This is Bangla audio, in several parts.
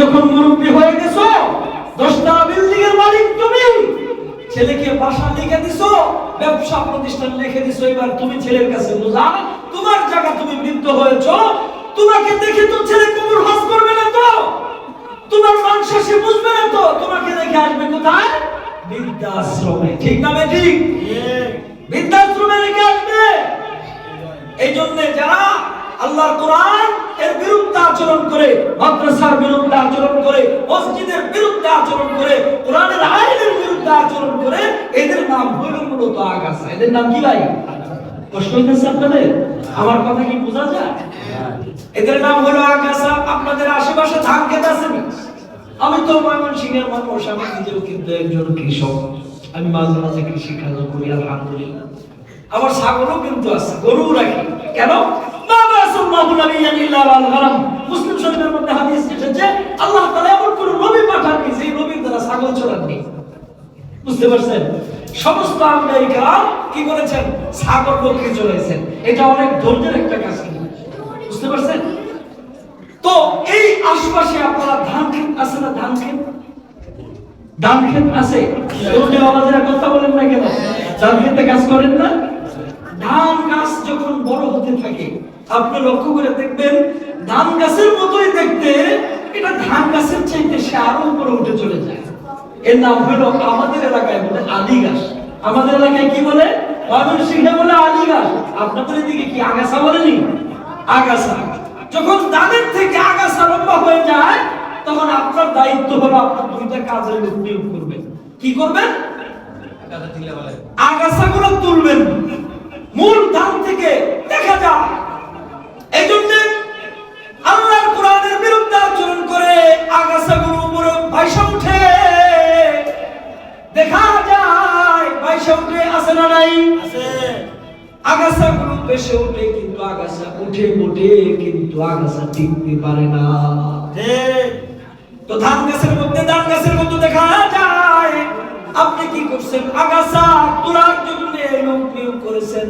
যখন মুরব্বী হয়ে গেছো, 10টা বিল্ডিং এর মালিক তুমি, ছেলেকে বাসা লিখে দিছো, ব্যবসা প্রতিষ্ঠান লিখে দিছো, এবার তুমি ছেলের কাছে বোঝা, তোমার জায়গা, তুমি বৃদ্ধ হয়েছো, তোমাকে দেখে তো ছেলে কবুল হজ করবে না, তো তোমার মানুষ সে বুঝবে না, তো তোমাকে দেখে আসবে কোথায়? বৃদ্ধাশ্রমে। ঠিক না ঠিক? বৃদ্ধাশ্রমে রেখে আসবে। এই জন্য যারা আল্লাহর কোরআন এর বিরুদ্ধে আচরণ করে, মাদ্রাসার বিরুদ্ধে আচরণ করে, মসজিদের বিরুদ্ধে আচরণ করে, কোরআনের আইনের বিরুদ্ধে আচরণ করে, এদের নাম হলো মূলত আগাছা। এদের নাম কি ভাই? কষ্ট হইতেছে আপনাদের? আমার কথা কি বোঝা যায়? এদের নাম হলো আগাছা। আপনাদের আশেপাশে ধান ক্ষেত আছে না? আমি তো ময়মনসিংহের মানুষ, আমি নিজেও কিন্তু একজন কৃষক। আমি মাঝে মাঝে কৃষি কাজ করি, আলহামদুলিল্লাহ। আমার ছাগলও কিন্তু আছে, গরুও রাখি। কেন? মুসলিম শরীফের মধ্যে হাদিস এসেছে, আল্লাহ তাআলা এমন কোন নবী পাঠাননি যে নবীর দ্বারা ছাগল চড়াননি। বুঝতে পারছেন? সমস্ত আম্বিয়া কি করেছেন? ছাগল বকরি চড়াইছেন। এটা অনেক ধৈর্যের একটা কাজ। বুঝতে পারছেন? তো এই আশপাশে আপনারা ধান ক্ষেত আছে না? ধান ক্ষেত, ধান ক্ষেত আছে। আমাদের কথা বলেন না কেন? ধান ক্ষেতে কাজ করেন না? ধান গাছ যখন বড় হতে থাকে, আপনি লক্ষ্য করে দেখবেন ধান গাছের মতোই দেখতে, এটা ধান গাছের চাইতে সে আরো উপরে উঠে চলে যায়। এর নাম হলো, আমাদের এলাকায় বলে আলী গাছ। আমাদের এলাকায় কি বলে? ময়মনসিংহে বলে আলী গাছ। আপনাদের এদিকে কি আগাছা বলেনি? আগাছা। যখন ধানের থেকে আগাছা লম্বা হয়ে যায়, তখন আপনার দায়িত্ব হলো আপনার দুইটা কাজের লোক নিয়োগ করবেন। কি করবেন? আগাছাগুলো তুলবেন। মূল ধান থেকে দেখা যায়। এই জন্য আল্লাহর কোরআনের বিরুদ্ধে আচরণ করে আগাছাগুলো উপরে ভাইসা উঠে, দেখা যায় ভাইসা উঠে। আছে না নাই? আছে। আগাছাগুলো বেশি উঠে, কিন্তু আগাছা উঠে উঠে কিন্তু আগাছা টিকতে পারে না। তো ধান গাছের মধ্যে, ধান গাছের মধ্যে দেখা যায় আপনি কি করছেন? আগাছা তোলার জন্য লোক নিয়োগ করেছেন।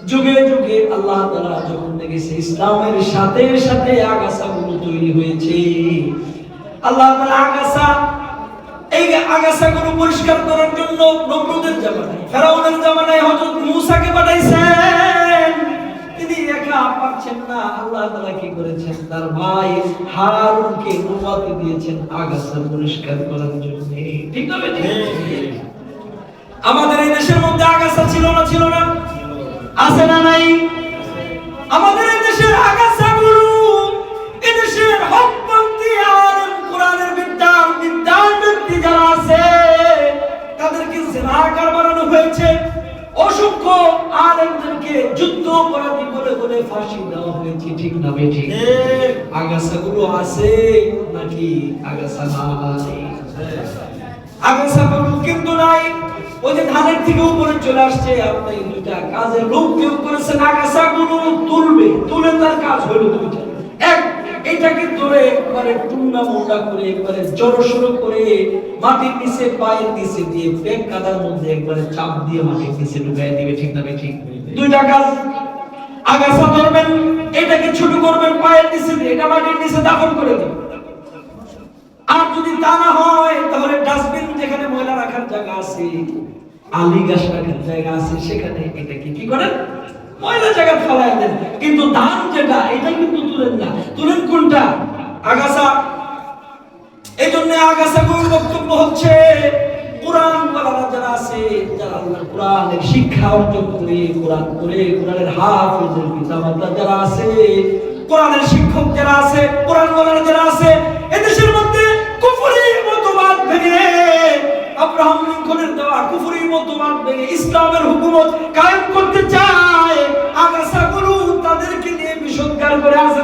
যুগে যুগে আল্লাহ তাআলা যখন দেখেছে ইসলামের সাথে সাথে আগাছাগুলো তৈরি হয়েছে, আল্লাহ তাআলা এই আগাছাগুলো পরিষ্কার করার জন্য নমরুদের জামানায়, ফেরাউনের জামানায় হযরত মূসাকে পাঠাইছেন। তিনি একা পারছেন না, আল্লাহ তাআলা কি করেছেন? তার ভাই হারুনকে অনুমতি দিয়েছেন আগাছা পরিষ্কার করার জন্য। ঠিক না বেটি? আমাদের এই দেশের মধ্যে আগাছা ছিল না? ছিল না? আছে না নাই? আমাদের এই দেশের আগাছাগুলো, এই দেশের হকপন্থী আলেম, কোরআনের বিদ্বান ব্যক্তি যারা আছে, তাদেরকে জিনাকার বানানো হয়েছে। অসংখ্য আলেমদেরকে যুদ্ধ অপরাধী বলে বলে ফাঁসি দেওয়া হয়েছে। ঠিক না বেটি? আগাছাগুলো আছে নাকি আগাছা নাই? আগাছাগুলো কিন্তু নাই। ওই যে ধানের থেকে উপরে চলে আসছে, আপনি দুইটা কাজের লোক নিয়োগ করেছেন, আগাছাগুলো তুলবে। তুলে তার কাজ হলো দুইটা। এক, এটাকে ধরে একবারে টুন্না মোটা করে, একবারে জড়সড় করে মাটির নিচে, পায়ের নিচে দিয়ে পেট কাদার মধ্যে একবারে চাপ দিয়ে মাটির নিচে ঢুকাই দিবে। ঠিক না ঠিক? দুইটা কাজ। আগাছা ধরবেন, এটাকে ছোট করবেন পায়ের নিচে দিয়ে, এটা মাটির নিচে দাফন করে দিবেন। আর যদি তা না হয়, তাহলে ডাস্টবিন, যেখানে ময়লা রাখার জায়গা আছে, আলী গাছ রাখার জায়গা আছে, সেখানে এটাকে কি করেন? ময়লা জায়গা ফেলাই দেন। কিন্তু ধান যেটা, এটা কিন্তু তুলেন না। তুলেন কোনটা? আগাছা। এই জন্য আগাছাগুলোর বক্তব্য হচ্ছে, কোরআন ওয়ালারা যারা আছে, যারা আল্লাহর কোরআনের শিক্ষা অর্জন করে, কোরআন করে, কোরআনের হাফেজের পিতামাতা যারা আছে, কোরআনের শিক্ষক যারা আছে, কোরআন ওয়ালারা যারা আছে, এদেশের মধ্যে কুফরি মতবাদ ভেঙে, আব্রাহাম লিঙ্কনের দেওয়া কুফরি মতবাদ ভেঙে ইসলামের হুকুমত কায়েম করতে চায়। আগাছাগুলো তাদেরকে নিয়ে বিসংকার করে আছে